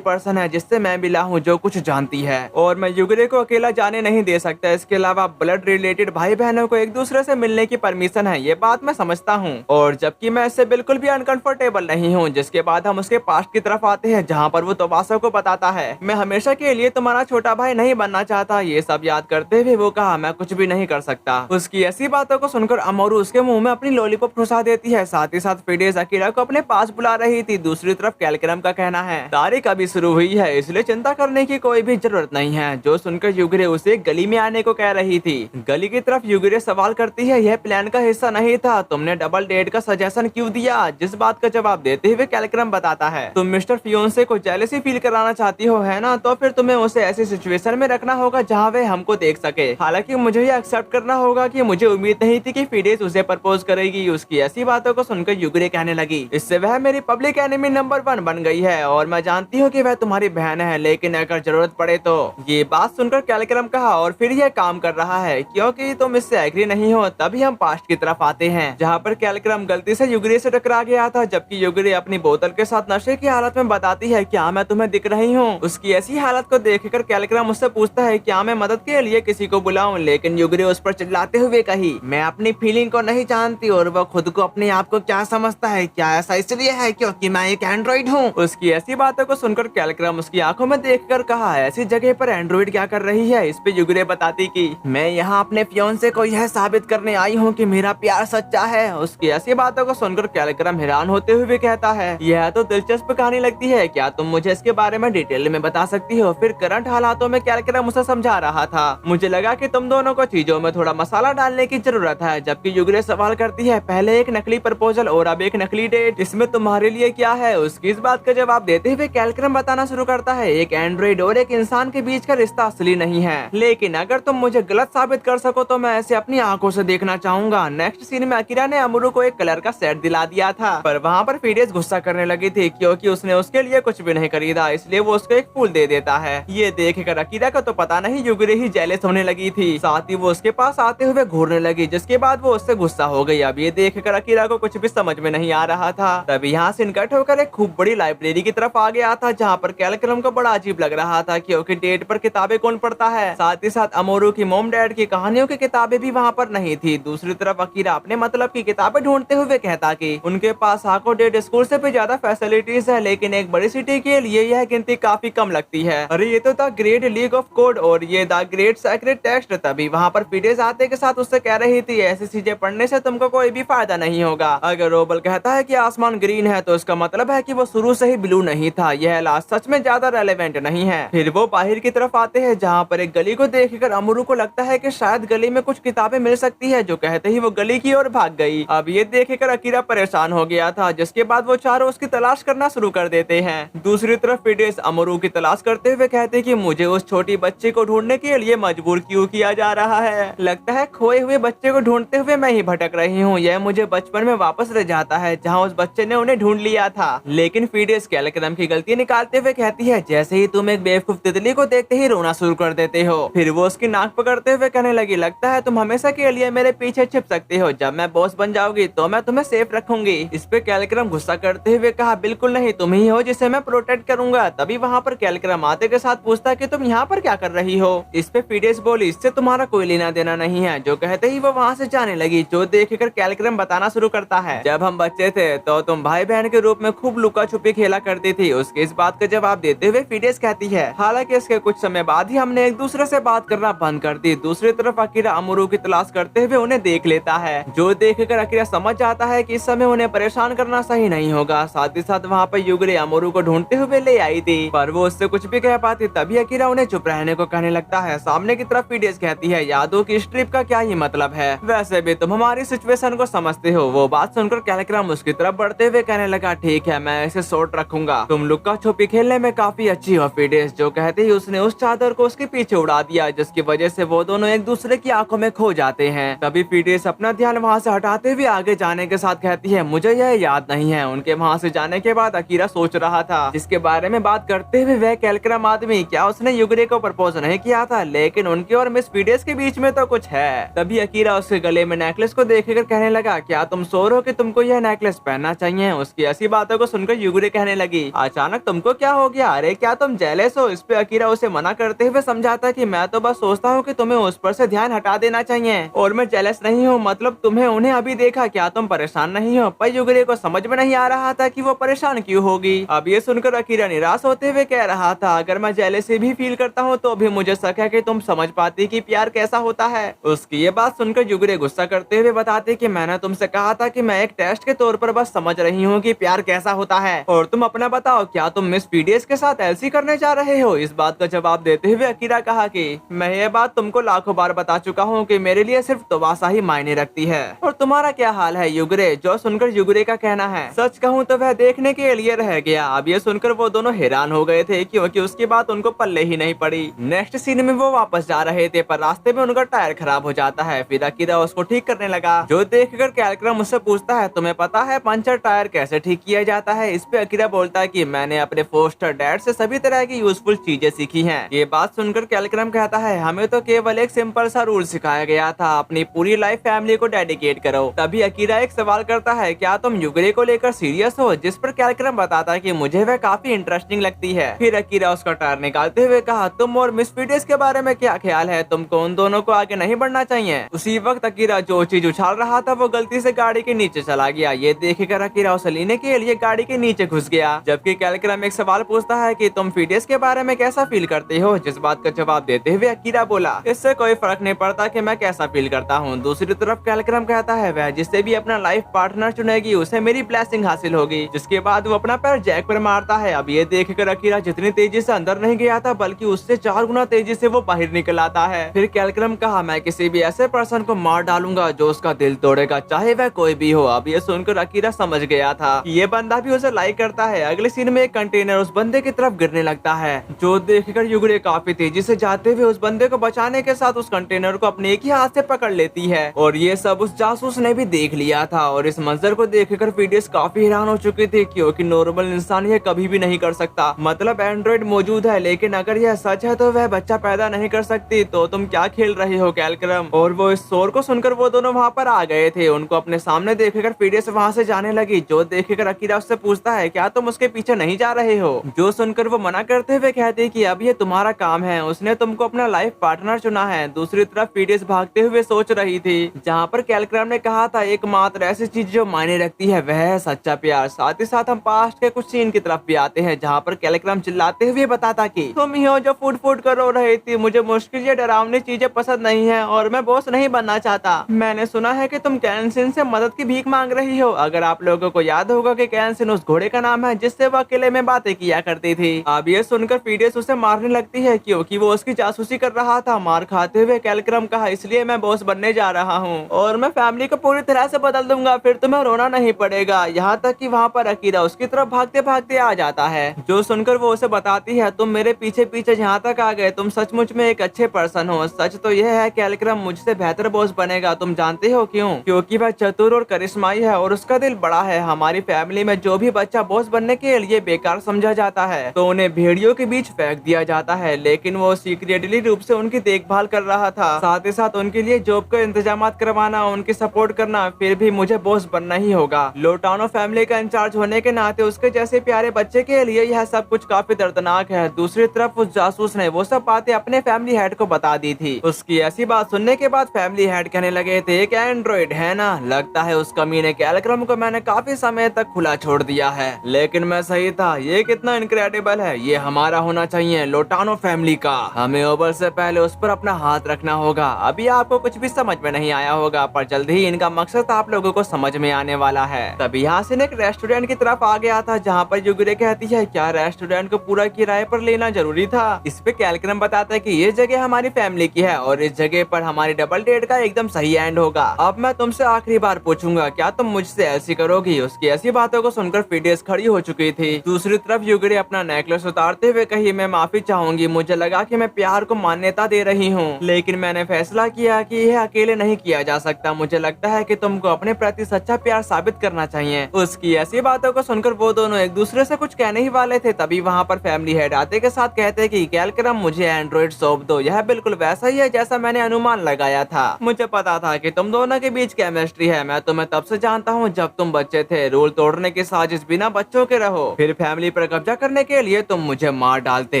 पर्सन है जिससे मैं मिला हूँ जो कुछ जानती है और मैं युगरे को अकेला जाने नहीं दे सकता। इसके अलावा ब्लड रिलेटेड भाई बहनों को एक दूसरे से मिलने की परमिशन है, ये बात मैं समझता हूँ और जबकि मैं इससे बिल्कुल भी अनकंफर्टेबल नहीं हूँ। जिसके बाद हम उसके पास्ट की तरफ आते हैं जहाँ पर वो तवासा को बताता है मैं हमेशा के लिए तुम्हारा छोटा भाई नहीं बनना चाहता। ये सब याद करते हुए वो कहा मैं कुछ भी नहीं कर सकता। उसकी ऐसी बातों को सुनकर अमरू उसके मुंह में अपनी लॉलीपॉप घुसा देती है। साथ ही साथ फिडेस अकीरा को अपने पास बुला रही थी। दूसरी तरफ कैलक्रम का कहना है तारीख अभी शुरू हुई है इसलिए चिंता करने की कोई भी जरूरत नहीं है। जो सुनकर युगरे उसे गली में आने को कह रही थी। गली की तरफ युगरे सवाल करती है यह प्लान का हिस्सा नहीं था, तुमने डबल डेट का सजेशन क्यों दिया? जिस बात का जवाब देते हुए कैलक्रम बताता है तुम मिस्टर फियोंसे को जेलसी फील कराना चाहती हो है ना, तो फिर तुम्हें उसे ऐसी सिचुएशन में रखना होगा जहाँ वे हमको देख सके। हालांकि मुझे ये एक्सेप्ट करना होगा कि मुझे उम्मीद नहीं थी कि फिडेस उसे प्रपोज करेगी। उसकी ऐसी बातों को सुनकर युगरे कहने लगी इससे वह मेरी पब्लिक एनिमी नंबर 1 बन गई है और मैं जानती हूँ कि वह तुम्हारी बहन है, लेकिन अगर जरूरत पड़े तो। ये बात सुनकर कैलक्रम कहा और फिर यह काम कर रहा है क्योंकि तुम इससे एग्री नहीं हो। तभी हम पास्ट की तरफ आते हैं जहाँ पर कैलक्रम गलती से युगरे से टकरा गया था। जबकि युगरे अपनी बोतल के साथ नशे की हालत में बताती है क्या मैं तुम्हें दिख रही हूँ। उसकी ऐसी हालत को देखकर कैलक्रम उससे पूछता है क्या मैं मदद के लिए किसी को बुलाऊं, लेकिन युगरे उस पर चिल्लाते हुए कही मैं अपनी फीलिंग को नहीं जानती और वह खुद को अपने आप को क्या समझता है, क्या ऐसा इसलिए है क्योंकि मैं एक एंड्रॉइड हूँ। उसकी ऐसी बातों को सुनकर कैलक्रम उसकी आंखों में देखकर कहा ऐसी जगह पर एंड्रॉइड क्या कर रही है। इस पे युगरे बताती कि मैं यहाँ अपने फियोंसे को यह साबित करने आई हूँ कि मेरा प्यार सच्चा है। उसकी ऐसी बातों को सुनकर कैलक्रम हैरान होते हुए कहता है यह तो दिलचस्प कहानी लगती है, क्या तुम मुझे इसके बारे में डिटेल में बता सकती हो? फिर करंट हालातों में कैलक्रम उसे समझा रहा था मुझे लगा कि तुम दोनों को चीजों में थोड़ा मसाला डालने की जरूरत है। जबकि युगरे सवाल करती है पहले एक नकली प्रपोजल और अब एक नकली डेट, इसमें तुम्हारे लिए क्या है? उसकी इस बात का जवाब देते हुए कैलक्रम बताना शुरू करता है एक एंड्रॉइड और एक इंसान के बीच का रिश्ता असली नहीं है, लेकिन अगर तुम मुझे गलत साबित कर सको तो मैं ऐसे अपनी आंखों से देखना चाहूंगा। नेक्स्ट सीन में अकीरा ने अमरू को एक कलर का सेट दिला दिया था पर वहाँ पर फिडेस गुस्सा करने लगी थी क्योंकि उसने उसके लिए कुछ भी नहीं खरीदा, इसलिए वो उसको एक फूल दे देता है। ये देखकर अकीरा को तो पता नहीं युगरे ही जेलस होने लगी थी। साथ ही वो उसके पास आते हुए घूरने लगी जिसके बाद वो उससे गुस्सा हो गई। अब ये देखकर अकीरा को कुछ भी समझ में नहीं आ रहा था। तभी यहाँ से कट होकर एक खूब बड़ी लाइब्रेरी की तरफ आ गया था जहाँ पर कैलक्रम को बड़ा अजीब लग रहा था क्योंकि डेट पर किताबें कौन पढ़ता है। साथ ही साथ अमरू की मोम डैड की कहानियों की किताबें भी वहाँ पर नहीं थी। दूसरी तरफ अकीरा अपने मतलब की किताबें ढूंढते हुए कहता कि उनके पास हाको डेट स्कूल से भी ज्यादा फैसिलिटीज है, लेकिन एक बड़ी सिटी के लिए यह गिनती काफी कम लगती है। अरे ये तो the great league of code और ये द ग्रेट सेक्रेट टेक्स्ट। तभी वहाँ पर फिडेस आते के साथ उससे कह रही थी ऐसी चीजें पढ़ने से तुमको कोई भी फायदा नहीं होगा। अगर रोबल कहता है कि आसमान ग्रीन है तो इसका मतलब है कि वो शुरू से ही ब्लू नहीं था। यह लास्ट सच में ज्यादा रेलेवेंट नहीं है। फिर वो बाहर की तरफ आते हैं जहाँ पर एक गली को देखकर अमरू को लगता है कि शायद गली में कुछ किताबें मिल सकती है, जो कहते ही वो गली की ओर भाग गई। अब ये देखकर अकीरा परेशान हो गया था जिसके बाद वो चारों उसकी तलाश करना शुरू कर देते हैं। दूसरी तरफ फिडेस अमरू की तलाश करते हुए कहते कि मुझे उस छोटी बच्ची को ढूंढने के लिए मजबूर क्यों किया जा रहा है। लगता है खोए हुए बच्चे को ढूंढते हुए मैं ही भटक रही हूँ। यह मुझे बचपन में वापस ले जाता है जहाँ उस बच्चे ने उन्हें ढूंढ लिया था। लेकिन फिडेस कैलक्रम की गलती निकालते हुए कहती है जैसे ही तुम एक बेवकूफ तितली को देखते ही रोना शुरू कर देते हो। फिर वो उसकी नाक पकड़ते हुए कहने लगी लगता है तुम हमेशा के लिए मेरे पीछे छिप सकते हो, जब मैं बॉस बन जाऊंगी तो मैं तुम्हें सेफ रखूंगी। इस पे कैलक्रम गुस्सा करते हुए कहा बिल्कुल नहीं, तुम ही हो जिसे मैं प्रोटेक्ट करूंगा। तभी वहाँ पर कैलक्रम आते के साथ पूछता कि तुम यहाँ पर क्या कर रही हो। इस पे फिडेस बोली इससे तुम्हारा कोई लेना देना नहीं है। जो कहते ही वो वहाँ से जाने लगी। जो देखकर कैलक्रम बताना शुरू करता है जब हम बच्चे थे तो तुम भाई बहन के रूप में खूब लुका छुपी खेला करती थी। उसके इस बात का जवाब देते हुए फिडेस कहती है हालांकि इसके कुछ समय बाद ही हमने एक दूसरे से बात करना बंद कर दी। दूसरी तरफ अकीरा अमरू की तलाश करते हुए उन्हें देख लेता है। जो देखकर अकीरा समझ जाता है कि इस समय उन्हें परेशान करना सही नहीं होगा। साथ ही साथ वहाँ पर युगरे अमरू को ढूंढते हुए ले आई थी पर वो उससे कुछ भी कह पाती। तभी अकीरा उन्हें चुप रहने को कहने लगता है। सामने की तरफ फिडेस कहती है यादों की इस ट्रिप का क्या ही मतलब है, वैसे भी तुम हमारी सिचुएशन को समझते हो। वो बात सुनकर कैलक्रम उसकी तरफ बढ़ते हुए कहने लगा ठीक है मैं इसे शॉर्ट रखूंगा, तुम लुक्का छुपी खेलने में काफी अच्छी हो फिडेस। जो कहते ही उसने उस चादर को उसके पीछे उड़ा दिया जिसकी वजह से वो दोनों एक दूसरे की आंखों में खो जाते हैं। तभी फिडेस अपना ध्यान वहाँ से हटाते हुए आगे जाने के साथ कहती है मुझे यह याद नहीं है। उनके वहाँ से जाने के बाद अकीरा सोच रहा था जिसके बारे में बात करते हुए वह कैलक्रम आदमी क्या उसने युगरे को प्रपोज नहीं किया था, लेकिन उनके और मिस फीडेस के बीच में तो कुछ है। तभी अकीरा उसके गले में नेकलेस को देखकर कहने लगा, क्या तुम श्योर हो कि तुमको यह नेकलेस पहनना चाहिए? उसकी ऐसी बातों को सुनकर युगुरे कहने लगी, अचानक तुमको क्या हो गया? अरे क्या तुम जेलस हो? इस पे अकीरा उसे मना करते हुए समझाता कि मैं तो बस सोचता हूँ कि तुम्हें उस पर से ध्यान हटा देना चाहिए और मैं जेलस नहीं हूँ, मतलब तुम्हें उन्हें अभी देखा, क्या तुम परेशान नहीं हो? पर युगुरे को समझ में नहीं आ रहा था कि वो परेशान क्यों होगी। अब ये सुनकर अकीरा निराश होते हुए कह रहा था, अगर मैं जेलसी भी फील करता हूँ तो भी मुझे शक है कि तुम समझ पाती कि प्यार कैसा होता है। उसकी ये बात सुनकर युगुरे गुस्सा करते हुए बताते कि मैंने तुमसे कहा था कि मैं एक टेस्ट के तौर पर बस समझ रही हूँ कि प्यार कैसा होता है, और तुम अपना बताओ, क्या तुम मिस पीडीएस के साथ एलसी करने जा रहे हो? इस बात का जवाब देते हुए अकीरा कहा कि मैं ये बात तुमको लाखों बार बता चुका हूँ कि मेरे लिए सिर्फ तमाशा ही मायने रखती है। और तुम्हारा क्या हाल है युगुरे? जो सुनकर युगुरे का कहना है, सच कहूँ तो वह देखने के लिए रह गया। अब ये सुनकर वो दोनों हैरान हो गए थे क्योंकि उसकी बात उनको पल्ले ही नहीं पड़ी। नेक्स्ट सीन में वो वापस जा रहे थे पर रास्ते में उनका टायर खराब हो जाता है। फिर अकीरा उसको ठीक करने लगा, जो देखकर कैलक्रम उससे पूछता है, तुम्हें पता है पंचर टायर कैसे ठीक किया जाता है? इस पे अकीरा बोलता है कि मैंने अपने फोस्टर डैड से सभी तरह की यूजफुल चीजें सीखी हैं। ये बात सुनकर कैलक्रम कहता है, हमें तो केवल एक सिंपल सा रूल सिखाया गया था, अपनी पूरी लाइफ फैमिली को डेडिकेट करो। तभी अकीरा एक सवाल करता है, क्या तुम युगुरे को लेकर सीरियस हो? जिस पर कैलक्रम बताता है कि मुझे वह काफी इंटरेस्टिंग लगती है। फिर अकीरा उसका टायर निकालते हुए कहा, तुम और मिस पीडीएस के बारे में क्या ख्याल है? तुमको उन दोनों को आगे नहीं बढ़ना चाहिए? उसी वक्त अकीरा जो चीज उछाल रहा था वो गलती से गाड़ी के नीचे चला गया। ये देखकर अकीरा उसे लेने के लिए गाड़ी के नीचे घुस गया, जबकि कैलक्रम एक सवाल पूछता है कि तुम पीडीएस के बारे में कैसा फील करते हो? जिस बात का जवाब देते हुए अकीरा बोला, इससे कोई फर्क नहीं पड़ता कि मैं कैसा फील करता हूँ। दूसरी तरफ कैलक्रम कहता है, वह जिससे भी अपना लाइफ पार्टनर चुनेगी उसे मेरी ब्लेसिंग हासिल होगी। जिसके बाद वो अपना पैर जैक पर मारता है। अब ये देखकर अकीरा जितनी तेजी से अंदर नहीं गया था बल्कि उससे 4 गुना तेजी से वो बाहर निकल आता है। फिर कैलक्रम कहा, मैं किसी भी ऐसे पर्सन को मार डालूंगा जो उसका दिल तोड़ेगा, चाहे वह कोई भी हो। अब ये सुनकर अकीरा समझ गया था कि ये बंदा भी उसे लाइक करता है। अगले सीन में एक कंटेनर उस बंदे की तरफ गिरने लगता है, जो देखकर युगुरे काफी तेजी से जाते हुए उस बंदे को बचाने के साथ उस कंटेनर को अपने एक ही हाथ से पकड़ लेती है। और ये सब उस जासूस ने भी देख लिया था और इस मंजर को देखकर पीडीएस काफी हैरान हो चुकी थी क्योंकि नॉर्मल इंसान ये कभी भी नहीं कर सकता। मतलब एंड्रॉइड मौजूद है, लेकिन अगर यह सच है तो वह बच्चा पैदा नहीं कर सकती। तो तुम क्या खेल रहे हो कैलक्रम? और वो इस शोर को सुनकर वो दोनों वहाँ पर आ गए थे। उनको अपने सामने देखकर पीडीएस वहाँ से जाने लगी, जो देखकर अकीरा उससे पूछता है, क्या तुम उसके पीछे नहीं जा रहे हो? जो सुनकर वो मना करते हुए कहते कि अब ये तुम्हारा काम है, उसने तुमको अपना लाइफ पार्टनर चुना है। दूसरी तरफ पीडीएस भागते हुए सोच रही थी, जहाँ पर कैलक्रम ने कहा था एकमात्र ऐसी चीज जो मायने रखती है वह है सच्चा प्यार। साथ ही साथ हम पास्ट के कुछ सीन की तरफ भी आते हैं, जहाँ पर कैलक्रम चिल्लाते हुए बताता कि तुम ही हो जो फूट फूट कर रो रही थी, मुझे मुश्किल या डरावनी चीजें पसंद नहीं है और मैं बॉस नहीं बनना चाहता। मैंने सुना है कि तुम कैंसिन से मदद की भीख मांग रही हो। अगर आप लोगों को याद होगा कि कैंसिन उस घोड़े का नाम है जिससे वो अकेले में बातें किया करती थी। अब ये सुनकर पीडीएस उसे मारने लगती है क्योंकि वो उसकी जासूसी कर रहा था। मार खाते हुए कैलक्रम कहा, इसलिए मैं बॉस बनने जा रहा हूँ और मैं फैमिली को पूरी तरह से बदल दूंगा, फिर तुम्हें रोना नहीं पड़ेगा। यहाँ तक कि वहाँ पर अकीरा उसकी तरफ भागते भागते आ जाता है, जो सुनकर वो उसे बताती है, तुम मेरे पीछे पीछे यहाँ तक आ गए, तुम सचमुच में एक अच्छे पर्सन हो। सच तो यह है कैलक्रम मुझसे बेहतर बॉस बनेगा। तुम जानते हो क्यों? क्योंकि वह चतुर और करिश्माई है और उसका दिल बड़ा है। हमारी फैमिली में जो भी बच्चा बॉस बनने के लिए बेकार समझा जाता है तो उन्हें भेड़ियों के बीच फेंक दिया जाता है, लेकिन वो सीक्रेटली रूप से उनकी देखभाल कर रहा था। साथ ही साथ उनके लिए जॉब का इंतजाम करवाना, उनकी सपोर्ट करना, फिर भी मुझे बॉस बनना ही होगा। लोटानो फैमिली का इंचार्ज होने के नाते उसके जैसे प्यारे बच्चे के लिए यह सब कुछ काफी दर्दनाक है। दूसरी तरफ उस जासूस ने वो सब बातें अपने फैमिली हेड को बता दी थी। उसकी ऐसी बात सुनने के बाद फैमिली हेड कहने लगे थे, एक एंड्रॉइड है ना, लगता है उस कमीने कैलक्रम को मैंने काफी समय तक खुला छोड़ दिया है, लेकिन मैं सही था। ये कितना इनक्रेडिबल है, ये हमारा होना चाहिए, लोटानो फैमिली का। हमें ओवर से पहले उस पर अपना हाथ रखना होगा। अभी आपको कुछ भी समझ में नहीं आया होगा, पर जल्द ही इनका मकसद आप लोगों को समझ में आने वाला है। तभी यासिन एक रेस्टोरेंट की तरफ आ गया था, जहाँ पर युगुरे कहती है, क्या रेस्टोरेंट को पूरा किराए पर लेना जरूरी था? इस पे कैलक्रम बताता है कि ये जगह हमारी फैमिली की है और इस जगह पर हमारी डबल डेट का एकदम सही एंड होगा। अब मैं तुमसे आखिरी बार पूछूंगा, क्या तुम मुझसे ऐसी करोगी? उसकी ऐसी बातों को सुनकर पीडीएस खड़ी हो चुकी थी। दूसरी तरफ युगुरे अपना नेकलेस उतारते हुए कही, मैं माफी चाहूंगी, मुझे लगा कि मैं प्यार को मान्यता दे रही हूँ, लेकिन मैंने फैसला किया कि यह अकेले नहीं किया जा सकता। मुझे लगता है कि तुमको अपने प्रति सच्चा प्यार साबित करना चाहिए। उसकी ऐसी बातों को सुनकर वो दोनों एक दूसरे से कुछ कहने ही वाले थे, तभी वहाँ पर फैमिली हेड आते के साथ कहते कि कैलक्रम मुझे एंड्रॉइड सौंप दो। यह बिल्कुल वैसा ही है जैसा मैंने अनुमान लगाया था। मुझे पता था कि तुम दोनों के बीच केमिस्ट्री है। मैं तुम्हें तब से जानता हूँ जब तुम बच्चे थे। रूल तोड़ने की साजिश बिना बच्चों के रहो, फिर फैमिली पर कब्जा करने के लिए तुम मुझे मार डालते।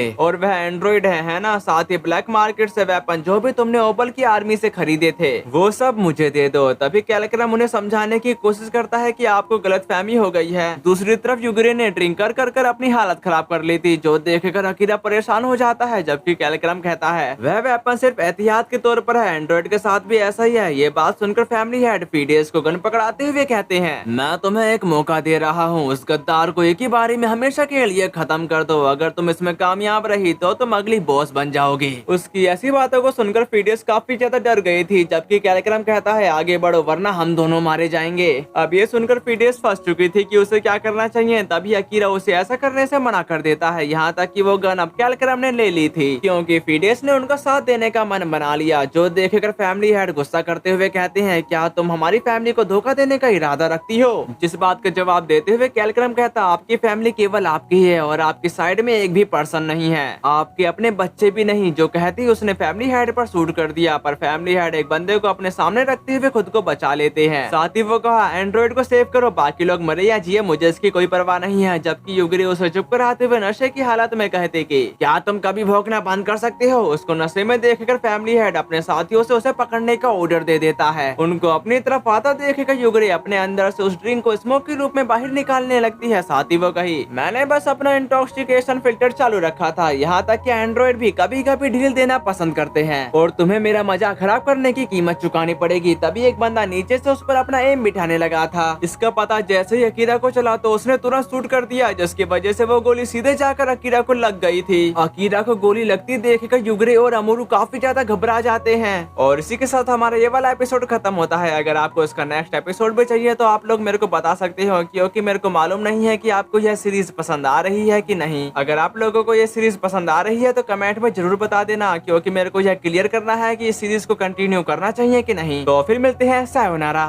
और वह एंड्रॉइड है ना, साथ ही ब्लैक मार्केट से वेपन जो भी तुमने ओबल की आर्मी से खरीदे थे वो सब मुझे दे दो। तभी कैलक्रम उन्हें समझाने की कोशिश करता है कि आपको गलतफहमी हो गई है। दूसरी तरफ युगरे ने ड्रिंक कर अपनी हालत खराब कर ली थी, जो देखकर अकीरा परेशान हो जाता है। जबकि कैलक्रम कहता है वह वेपन सिर्फ एहतियात के तौर पर है। एंड्रॉइड के साथ भी ऐसा ही है। ये बात सुनकर फैमिली हेड फीडेस को गन पकड़ाते हुए कहते हैं, मैं तुम्हें एक मौका दे रहा हूँ, उस गद्दार को एक ही बारी में हमेशा के लिए खत्म कर दो। अगर तुम इसमें कामयाब रही तो तुम अगली बॉस बन जाओगी। उसकी ऐसी बातों को सुनकर फीडेस काफी ज्यादा डर गई थी। जबकि कैलक्रम कहता है आगे बढ़ो वरना हम दोनों मारे जाएंगे। अब ये सुनकर फीडेस फंस चुकी थी कि उसे क्या करना चाहिए। तभी अकीरा उसे ऐसा करने से मना कर देता है। यहाँ तक कि वो गन अब कैलक्रम ने ले ली थी, क्योंकि फीडेस ने उनका साथ देने का मन बना लिया। जो देखकर फैमिली हेड गुस्सा करते हुए कहते हैं, क्या तुम हमारी फैमिली को धोखा देने का इरादा रखती हो? जिस बात का जवाब देते हुए कैलक्रम कहता, आपकी फैमिली केवल आपकी है और आपकी साइड में एक भी पर्सन नहीं है, आपके अपने बच्चे भी नहीं। जो कहती उसने फैमिली हेड पर शूट कर दिया, पर फैमिली हेड एक बंदे को अपने सामने रखते हुए खुद को बचा लेते हैं। साथ ही वो कहा, एंड्रॉइड को सेव करो, बाकी लोग मरे या जिए मुझे इसकी कोई परवाह नहीं है। जबकि युगरी उसे चुप कराते हुए नशे की हालत में कहते कि क्या तुम कभी भौंकना बंद कर सकते हो? उसको नशे में देखकर फैमिली हेड अपने साथियों से उसे पकड़ने का ऑर्डर दे देता है। उनको अपनी तरफ आता देखकर युगरी अपने अंदर से उस ड्रिंक को स्मोक के रूप में बाहर निकालने लगती है। साथ ही वो कही, मैंने बस अपना इंटॉक्सिकेशन फिल्टर चालू रखा था। यहाँ तक कि एंड्रॉइड भी कभी कभी ढील देना पसंद करते हैं और तुम्हें मेरा मजाक खराब करने की कीमत चुकानी पड़ेगी। तभी एक बंदा नीचे से उस पर अपना एम बिठाने लगा था। इसका पता जैसे ही अकीरा को चला तो उसने तुरंत शूट कर दिया, जिसकी वजह से वो गोली सीधे जाकर अकीरा को लग गई थी। अकीरा को गोली लगती देखकर युगरे और अमूरू काफी ज्यादा घबरा जाते हैं। और इसी के साथ हमारा ये वाला एपिसोड खत्म होता है। अगर आपको इसका नेक्स्ट एपिसोड भी चाहिए तो आप लोग मेरे को बता सकते हो, क्योंकि मेरे को मालूम नहीं है कि आपको यह सीरीज पसंद आ रही है कि नहीं। अगर आप लोगों को यह सीरीज पसंद आ रही है तो कमेंट में जरूर बता देना, क्योंकि मेरे को यह क्लियर करना है कि इस सीरीज को कंटिन्यू करना चाहिए कि नहीं। तो फिर मिलते हैं, सायोनारा।